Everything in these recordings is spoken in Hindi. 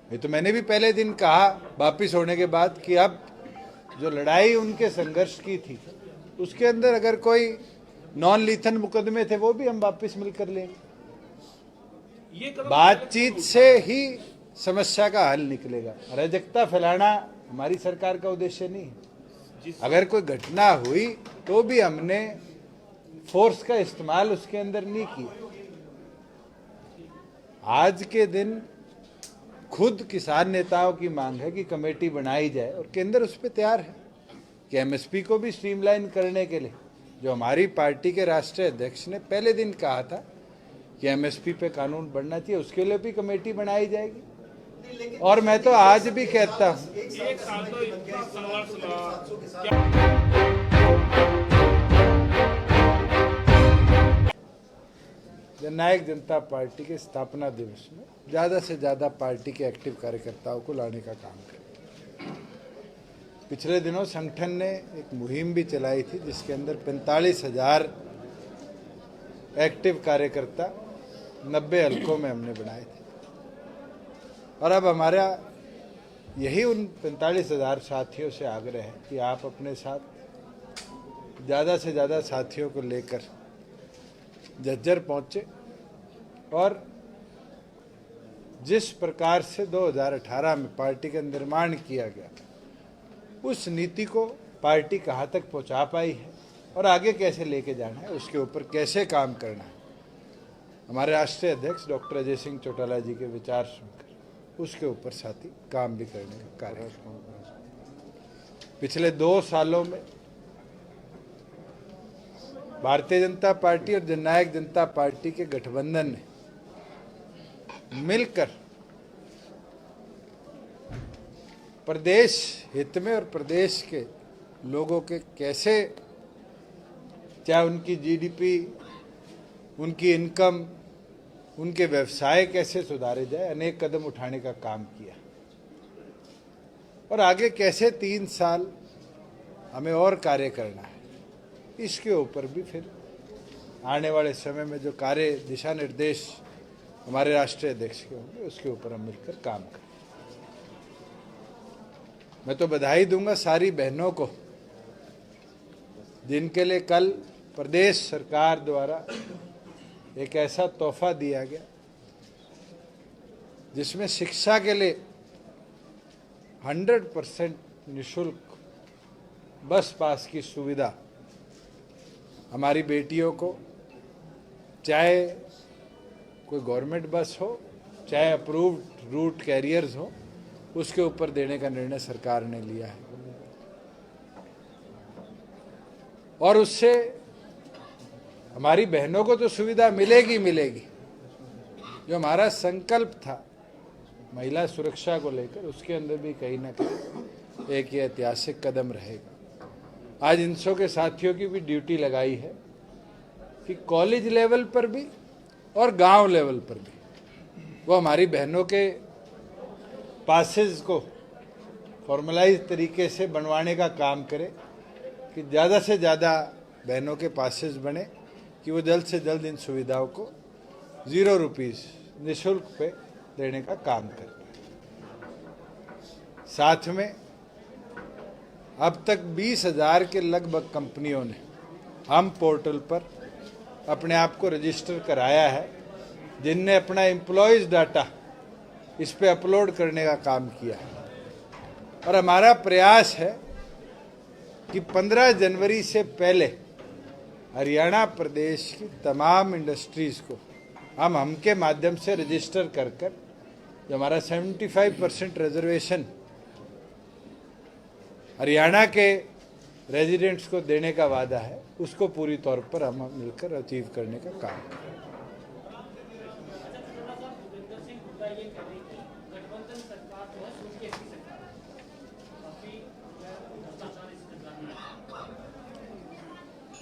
ये तो मैंने भी पहले दिन कहा वापिस होने के बाद कि अब जो लड़ाई उनके संघर्ष की थी उसके अंदर अगर कोई नॉन लीथल मुकदमे थे वो भी हम वापस मिलकर लेंगे। बातचीत से ही समस्या का हल निकलेगा। अराजकता फैलाना हमारी सरकार का उद्देश्य नहीं है। अगर कोई घटना हुई तो भी हमने फोर्स का इस्तेमाल उसके अंदर नहीं किया। आज के दिन खुद किसान नेताओं की मांग है कि कमेटी बनाई जाए और केंद्र उस पर तैयार है कि एमएसपी को भी स्ट्रीमलाइन करने के लिए जो हमारी पार्टी के राष्ट्रीय अध्यक्ष ने पहले दिन कहा था कि एमएसपी पे कानून बनना चाहिए, उसके लिए भी कमेटी बनाई जाएगी। और मैं तो आज भी कहता हूं जननायक जनता पार्टी के स्थापना दिवस में ज़्यादा से ज़्यादा पार्टी के एक्टिव कार्यकर्ताओं को लाने का काम करें। पिछले दिनों संगठन ने एक मुहिम भी चलाई थी जिसके अंदर 45,000 एक्टिव कार्यकर्ता 90 हलकों में हमने बनाए थे। और अब हमारा यही उन 45,000 साथियों से आग्रह है कि आप अपने साथ ज़्यादा से ज़्यादा साथियों को लेकर झज्जर पहुँचे और जिस प्रकार से 2018 में पार्टी का निर्माण किया गया उस नीति को पार्टी कहाँ तक पहुँचा पाई है और आगे कैसे लेके जाना है, उसके ऊपर कैसे काम करना है। हमारे राष्ट्रीय अध्यक्ष डॉक्टर अजय सिंह चौटाला जी के विचार सुनकर उसके ऊपर साथी काम भी करने का कार्य। पिछले 2 सालों में भारतीय जनता पार्टी और जननायक जनता पार्टी के गठबंधन ने मिलकर प्रदेश हित में और प्रदेश के लोगों के कैसे, चाहे उनकी जीडीपी, उनकी इनकम, उनके व्यवसाय कैसे सुधारे जाए, अनेक कदम उठाने का काम किया। और आगे कैसे 3 साल हमें और कार्य करना है, इसके ऊपर भी फिर आने वाले समय में जो कार्य दिशा निर्देश हमारे राष्ट्रीय अध्यक्ष के होंगे उसके ऊपर हम मिलकर काम करें। मैं तो बधाई दूंगा सारी बहनों को जिनके लिए कल प्रदेश सरकार द्वारा एक ऐसा तोहफा दिया गया जिसमें शिक्षा के लिए 100% निःशुल्क बस पास की सुविधा हमारी बेटियों को, चाहे कोई गवर्नमेंट बस हो चाहे अप्रूव्ड रूट कैरियर्स हो, उसके ऊपर देने का निर्णय सरकार ने लिया है। और उससे हमारी बहनों को तो सुविधा मिलेगी मिलेगी। जो हमारा संकल्प था महिला सुरक्षा को लेकर, उसके अंदर भी कहीं ना कहीं एक ये ऐतिहासिक कदम रहेगा। आज इनसो के साथियों की भी ड्यूटी लगाई है कि कॉलेज लेवल पर भी और गांव लेवल पर भी वो हमारी बहनों के पासेस को फॉर्मलाइज तरीके से बनवाने का काम करे कि ज़्यादा से ज़्यादा बहनों के पासेस बने कि वो जल्द से जल्द इन सुविधाओं को 0 रुपीस निःशुल्क पे देने का काम करें। साथ में अब तक 20,000 के लगभग कंपनियों ने हम पोर्टल पर अपने आप को रजिस्टर कराया है, जिनने अपना एम्प्लॉयज़ डाटा इस पे अपलोड करने का काम किया है। और हमारा प्रयास है कि 15 जनवरी से पहले हरियाणा प्रदेश की तमाम इंडस्ट्रीज़ को हम के माध्यम से रजिस्टर कर जो हमारा 75% रिजर्वेशन हरियाणा के रेजिडेंट्स को देने का वादा है, उसको पूरी तौर पर हम मिलकर अचीव करने का काम करें।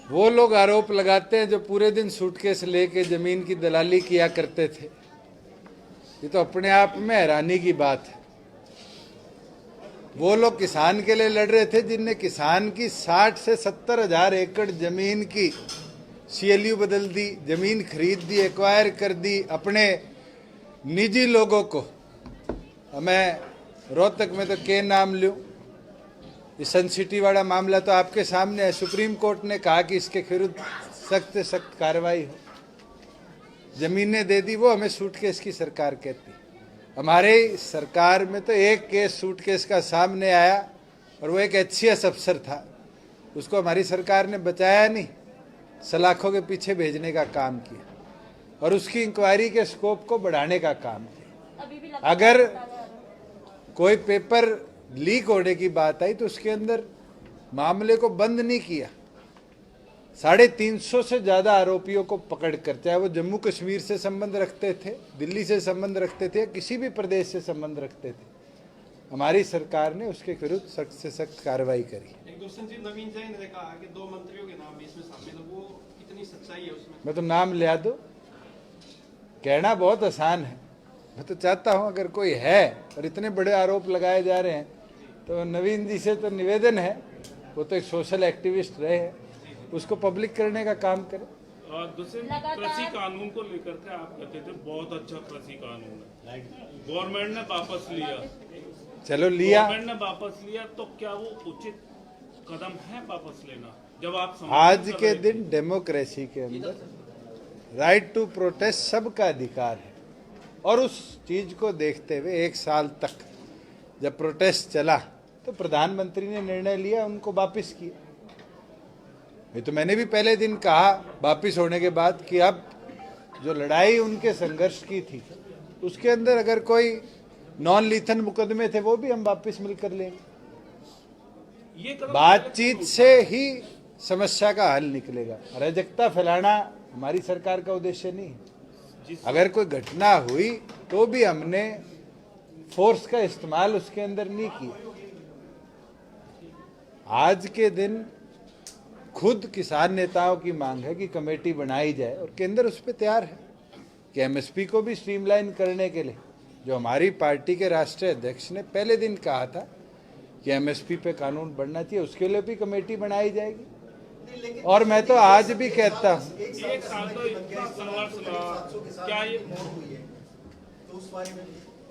वो लोग आरोप लगाते हैं जो पूरे दिन सूटकेस लेके जमीन की दलाली किया करते थे। ये तो अपने आप में हैरानी की बात है। वो लोग किसान के लिए लड़ रहे थे जिनने किसान की 60 से 70 हजार एकड़ जमीन की सीएलयू बदल दी, जमीन खरीद दी, एक्वायर कर दी, अपने निजी लोगों को मैं रोहतक में तो के नाम लूँ, ये सन सिटी वाला मामला तो आपके सामने है। सुप्रीम कोर्ट ने कहा कि इसके विरुद्ध सख्त से सख्त कार्रवाई हो। जमीनें दे दी, वो हमें सूटकेस की सरकार कहती। हमारे सरकार में तो एक केस सूटकेस का सामने आया और वो एक HCS अफसर था, उसको हमारी सरकार ने बचाया नहीं, सलाखों के पीछे भेजने का काम किया और उसकी इंक्वायरी के स्कोप को बढ़ाने का काम किया। अगर कोई पेपर लीक होने की बात आई तो उसके अंदर मामले को बंद नहीं किया। 350 से ज्यादा आरोपियों को पकड़कर, चाहे वो जम्मू कश्मीर से संबंध रखते थे, दिल्ली से संबंध रखते थे, किसी भी प्रदेश से संबंध रखते थे, हमारी सरकार ने उसके विरुद्ध सख्त से सख्त कार्रवाई करी। एक दोस्तन जी, नवीन जैन ने कहा कि 2 मंत्रियों के नाम भी इसमें शामिल है, वो कितनी सच्चाई है उसमें? मैं तो नाम लिया दो, कहना बहुत आसान है। मैं तो चाहता हूं अगर कोई है और इतने बड़े आरोप लगाए जा रहे हैं तो नवीन जी से तो निवेदन है, वो तो एक सोशल एक्टिविस्ट रहे हैं, उसको पब्लिक करने का काम करें। दूसरे कृषि कानून को लेकर के आप कहते थे बहुत अच्छा कृषि कानून है, गवर्नमेंट ने वापस लिया। चलो लिया, गवर्नमेंट ने वापस लिया तो क्या वो उचित कदम है वापस लेना? जब आप आज के दिन डेमोक्रेसी के अंदर राइट टू प्रोटेस्ट सबका अधिकार है और उस चीज को देखते हुए 1 साल तक जब प्रोटेस्ट चला तो प्रधानमंत्री ने निर्णय लिया, उनको वापस किया। ये तो मैंने भी पहले दिन कहा वापस होने के बाद कि अब जो लड़ाई उनके संघर्ष की थी उसके अंदर अगर कोई नॉन लीथल मुकदमे थे वो भी हम वापस मिलकर लेंगे। बातचीत से ही समस्या का हल निकलेगा। अराजकता फैलाना हमारी सरकार का उद्देश्य नहीं है। अगर कोई घटना हुई तो भी हमने फोर्स का इस्तेमाल उसके अंदर नहीं किया। आज के दिन खुद किसान नेताओं की मांग है कि कमेटी बनाई जाए और केंद्र उस पर तैयार है कि MSP को भी स्ट्रीमलाइन करने के लिए, जो हमारी पार्टी के राष्ट्रीय अध्यक्ष ने पहले दिन कहा था कि MSP पे कानून बनना चाहिए, उसके लिए भी कमेटी बनाई जाएगी। और मैं तो आज भी कहता हूँ, 1 साल तो इतना संघर्ष रहा, क्या ये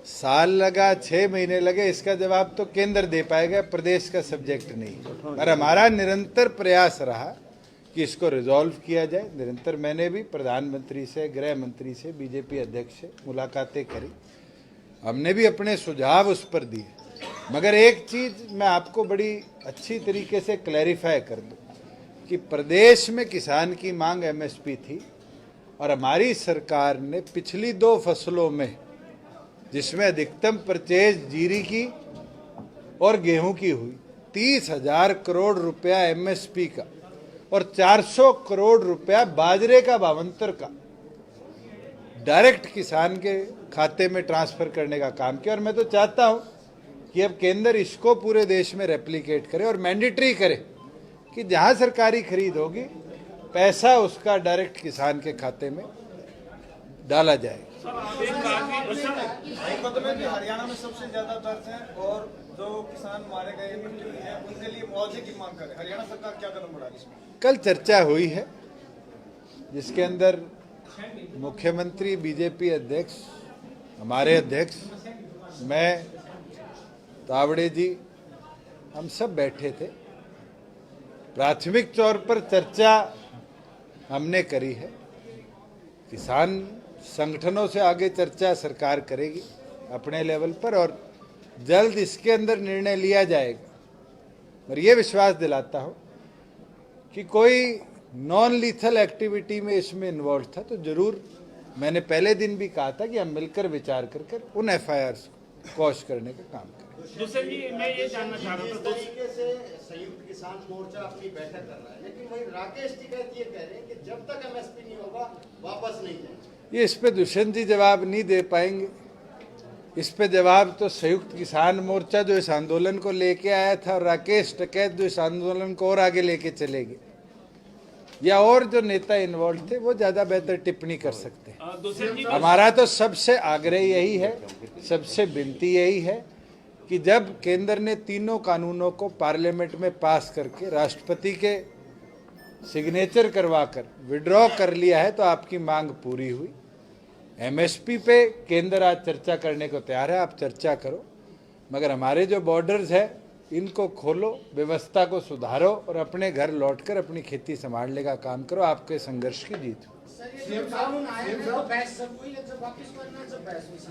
साल लगा 6 महीने लगे, इसका जवाब तो केंद्र दे पाएगा, प्रदेश का सब्जेक्ट नहीं। और हमारा निरंतर प्रयास रहा कि इसको रिजॉल्व किया जाए। निरंतर मैंने भी प्रधानमंत्री से, गृह मंत्री से, बीजेपी अध्यक्ष से मुलाकातें करी, हमने भी अपने सुझाव उस पर दिए। मगर एक चीज मैं आपको बड़ी अच्छी तरीके से क्लैरिफाई कर दूं कि प्रदेश में किसान की मांग MSP थी और हमारी सरकार ने पिछली 2 फसलों में, जिसमें अधिकतम परचेज जीरी की और गेहूं की हुई, 30,000 करोड़ रुपया MSP का और 400 करोड़ रुपया बाजरे का भावांतर का डायरेक्ट किसान के खाते में ट्रांसफर करने का काम किया। और मैं तो चाहता हूं कि अब केंद्र इसको पूरे देश में रेप्लिकेट करे और मैंडेटरी करे कि जहां सरकारी खरीद होगी पैसा उसका डायरेक्ट किसान के खाते में डाला जाएगा। मुकदमे में हरियाणा में सबसे ज्यादा दर्ज है और जो किसान मारे गए मृत्यु हुई है उनके लिए मुआवजे की मांग करे। हरियाणा सरकार क्या कदम बढ़ा रही है? कल चर्चा हुई है जिसके अंदर मुख्यमंत्री, बीजेपी अध्यक्ष, हमारे अध्यक्ष, मैं, तावड़े जी, हम सब बैठे थे। प्राथमिक तौर पर चर्चा हमने करी है, किसान संगठनों से आगे चर्चा सरकार करेगी अपने लेवल पर और जल्द इसके अंदर निर्णय लिया जाएगा। और ये विश्वास दिलाता हूं कि कोई नॉन लीथल एक्टिविटी में इसमें इन्वॉल्व था तो जरूर, मैंने पहले दिन भी कहा था कि हम मिलकर विचार कर उन FIRs को कॉश करने का काम करें। दूसरे जी, मैं ये जानना चाह रहा था, तरीके से संयुक्त किसान मोर्चा अपनी बैठक कर रहा है, लेकिन वही राकेश टिकैत ये कह रहे हैं कि जब तक MSP नहीं होगा वापस नहीं जाएंगे। ये इस पे दुष्यंत जी जवाब नहीं दे पाएंगे। इस पे जवाब तो संयुक्त किसान मोर्चा जो इस आंदोलन को लेके आया था और राकेश टिकैत जो इस आंदोलन को और आगे लेके चलेंगे, या और जो नेता इन्वॉल्व थे वो ज्यादा बेहतर टिप्पणी कर सकते हैं। हमारा तो सबसे आग्रह यही है, सबसे विनती यही है कि जब केंद्र ने तीनों कानूनों को पार्लियामेंट में पास करके राष्ट्रपति के सिग्नेचर करवाकर विड्रॉ कर लिया है तो आपकी मांग पूरी हुई। एमएसपी पे केंद्र आज चर्चा करने को तैयार है, आप चर्चा करो, मगर हमारे जो बॉर्डर्स है इनको खोलो, व्यवस्था को सुधारो और अपने घर लौटकर अपनी खेती संभालने का काम करो, आपके संघर्ष की जीत हो।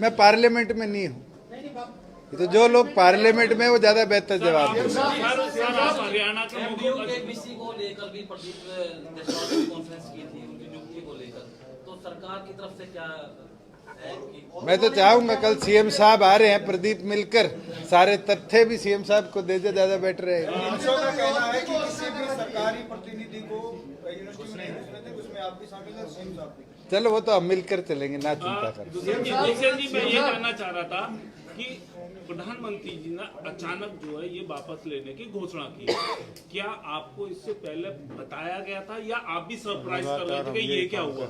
मैं पार्लियामेंट में नहीं हूँ, ये तो जो लोग पार्लियामेंट में वो ज्यादा बेहतर जवाब देंगे। सर आप हरियाणा के केबीसी को लेकर भी प्रदीप जायसवाल ने कॉन्फ्रेंस की थी उनकी नियुक्ति को लेकर, तो सरकार की तरफ से क्या है कि मैं तो चाहूंगा कल सीएम साहब आ रहे हैं, प्रदीप मिलकर सारे तथ्य भी सीएम साहब को दे दे, ज्यादा बेटर रहेगा। का कहना है कि किसी भी सरकारी प्रतिनिधि को यूनिवर्सिटी में नहीं घुसने थे, उसमें आप भी शामिल हैं, सीएम साहब भी। चलो वो तो हम मिलकर चलेंगे, ना चिंता करें। दूसरी जी मैं ये कहना चाह रहा था कि प्रधानमंत्री जी ने अचानक जो है ये वापस लेने की घोषणा की, क्या आपको इससे पहले बताया गया था या आप भी सरप्राइज कर रहे थे कि ये क्या हुआ?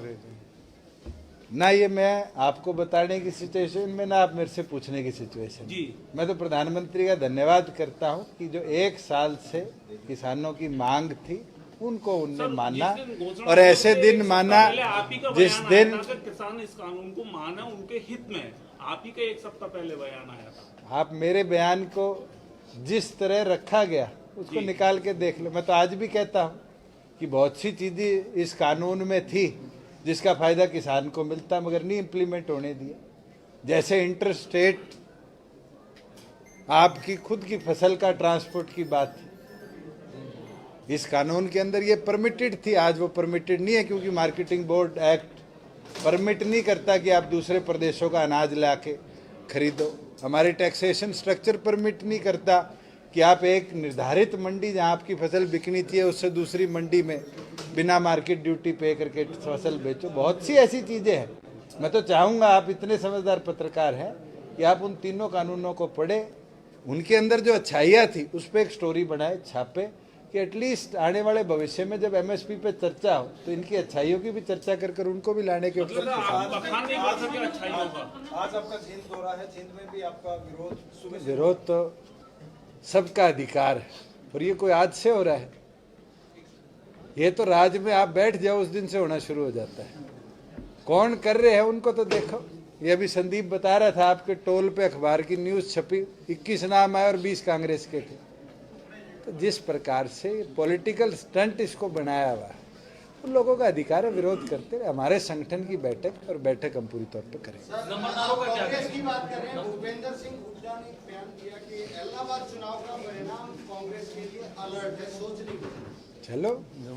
ना ये मैं आपको बताने की सिचुएशन में, ना आप मेरे से पूछने की सिचुएशन जी। मैं तो प्रधानमंत्री का धन्यवाद करता हूं कि जो 1 साल से किसानों की मांग थी उनको उनने माना, और ऐसे दिन माना जिस दिन किसान इस कानून को माना उनके हित में, आप ही का 1 सप्ताह पहले बयान आया था। आप मेरे बयान को जिस तरह रखा गया उसको निकाल के देख लो। मैं तो आज भी कहता हूं कि बहुत सी चीजें इस कानून में थी जिसका फायदा किसान को मिलता, मगर नहीं इम्प्लीमेंट होने दिया। जैसे इंटर स्टेट आपकी खुद की फसल का ट्रांसपोर्ट की बात थी, इस कानून के अंदर ये परमिटेड थी, आज वो परमिटेड नहीं है, क्योंकि मार्केटिंग बोर्ड एक्ट परमिट नहीं करता कि आप दूसरे प्रदेशों का अनाज लाके खरीदो। हमारे टैक्सेशन स्ट्रक्चर परमिट नहीं करता कि आप एक निर्धारित मंडी जहां आपकी फसल बिकनी चाहिए उससे दूसरी मंडी में बिना मार्केट ड्यूटी पे करके फसल बेचो। बहुत सी ऐसी चीजें हैं। मैं तो चाहूंगा आप इतने समझदार पत्रकार हैं कि आप उन तीनों कानूनों को पढ़े, उनके अंदर जो अच्छाइयाँ थी उस पर एक स्टोरी बनाए, छापे, कि एटलीस्ट आने वाले भविष्य में जब एमएसपी पे चर्चा हो तो इनकी अच्छाइयों की भी चर्चा कर उनको भी लाने के ऊपर। आज आपका जींद दौरा है, जींद में भी आपका विरोध सुबह से। विरोध तो सबका अधिकार है, और ये कोई आज से हो रहा है, ये तो राज्य में आप बैठ जाओ उस दिन से होना शुरू हो जाता है। कौन कर रहे हैं उनको तो देखो। ये अभी संदीप बता रहा था, आपके टोल पे अखबार की न्यूज छपी, 21 नाम आए और 20 कांग्रेस के थे। तो जिस प्रकार से पॉलिटिकल स्टंट इसको बनाया हुआ है, उन लोगों का अधिकार है विरोध करते रहे। हमारे संगठन की बैठक और बैठक हम पूरी तौर पर करेंगे। कांग्रेस की बात कर रहे हैं, भूपेंद्र सिंह हुड्डा ने बयान दिया कि इलाहाबाद चुनाव का परिणाम कांग्रेस के लिए अलर्ट है, सोचने की। चलो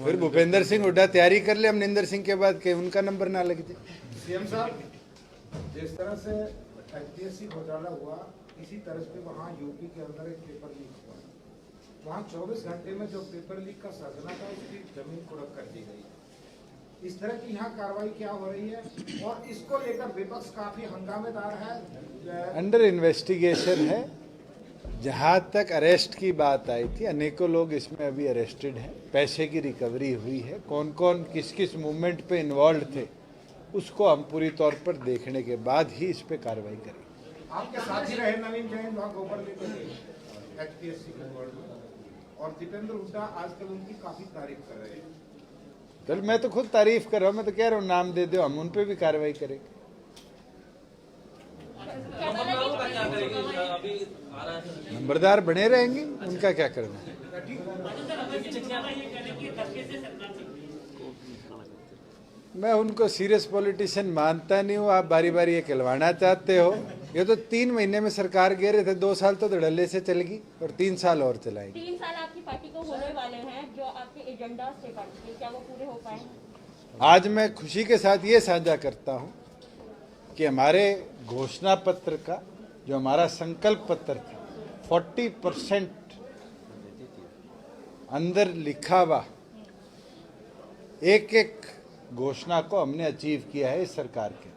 फिर भूपेंद्र सिंह हुड्डा तैयारी कर ले, हम निंदर सिंह के बाद के उनका नंबर ना लग जाए। सीएम साहब, जिस तरह से एचपीएससी घोटाला हुआ, इसी तरह से वहाँ यूपी के अंदर एक पेपर लीक हुआ। वहाँ 24 घंटे में जो पेपर लीक का सरगना था उसकी जमीन कुड़क कर दी गई। इस तरह की यहाँ कार्रवाई क्या हो रही है, और इसको लेकर विपक्ष काफी हंगामेदार है। अंडर इन्वेस्टिगेशन है। जहाँ तक अरेस्ट की बात आई थी, अनेकों लोग इसमें अभी अरेस्टेड हैं, पैसे की रिकवरी हुई है, कौन कौन किस किस मूवमेंट पे इन्वॉल्व थे उसको हम पूरी तौर पर देखने के बाद ही इस पे कार्रवाई करेंगे। आपके साथ ही रहे नवीन जैन वहाँ गोबर लेकर एचपीएससी के बोर्ड में, और दीपेंद्र हुड्डा आजकल उनकी काफी तारीफ कर रहे हैं। चल मैं तो खुद तारीफ कर रहा हूँ, मैं तो कह रहा हूँ नाम दे दो, हम उन पे भी कार्रवाई करेंगे। नंबरदार बने रहेंगे, उनका क्या करना है। मैं उनको सीरियस पॉलिटिशियन मानता नहीं हूँ। आप बारी बारी ये कहलवाना चाहते हो। ये तो 3 महीने में सरकार गिर रहे थे, 2 साल तो धड़ल्ले से चलेगी और 3 साल और चलाएगी। 3 साल आपकी पार्टी को होने वाले हैं, जो आपके एजेंडा थे पार्टी के, क्या वो पूरे हो पाए? आज मैं खुशी के साथ ये साझा करता हूँ कि हमारे घोषणा पत्र का जो हमारा संकल्प पत्र था, 40% अंदर लिखा हुआ एक एक घोषणा को हमने अचीव किया है इस सरकार के।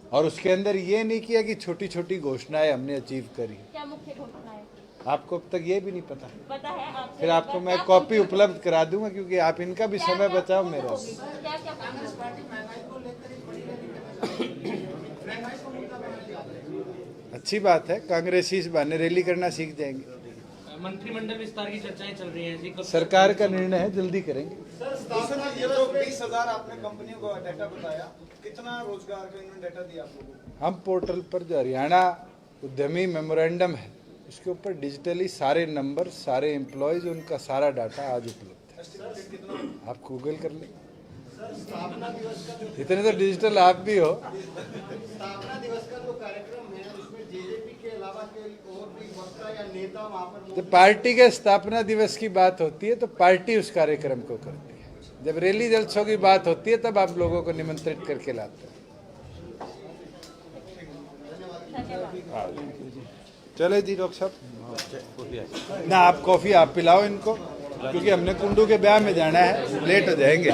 और उसके अंदर ये नहीं किया कि छोटी छोटी घोषणाएं हमने अचीव करी। क्या मुख्य घोषणाएं? आपको अब तक ये भी नहीं पता। पता है आपसे, फिर आपको मैं कॉपी उपलब्ध करा दूंगा, क्योंकि आप इनका भी समय बचाओ मेरा। क्या क्या कांग्रेस पार्टी महंगाई को लेकर एक बड़ी रैली अच्छी बात है, कांग्रेसी इस बहाने रैली करना सीख जाएंगे। मंत्रिमंडल विस्तार की चर्चाएं चल रही हैं जी, सरकार का निर्णय है, जल्दी करेंगे। ये जो 20,000 आपने कंपनियों को डाटा बताया कि कितना रोजगार का इन्होंने डाटा दिया आप लोगों को? हम पोर्टल पर जो हरियाणा उद्यमी मेमोरेंडम है उसके ऊपर डिजिटली सारे नंबर, सारे एम्प्लॉयज, उनका सारा डाटा आज उपलब्ध है। आप गूगल कर लें। स्थापना दिवस का जो इतने तो डिजिटल आप भी हो। स्थापना दिवस का जो कार्यक्रम है उसमें जेजेपी के अलावा कोई और भी वक्ता या नेता वहाँ पर जब पार्टी के स्थापना दिवस की बात होती है तो पार्टी उस कार्यक्रम को करती है। जब रैली जलसों की बात होती है तब आप लोगों को निमंत्रित करके लाते हैं। चले जी डॉक्टर साहब, ना आप कॉफी आप पिलाओ इनको, क्योंकि हमने कुंडू के ब्याह में जाना है, लेट हो जाएंगे।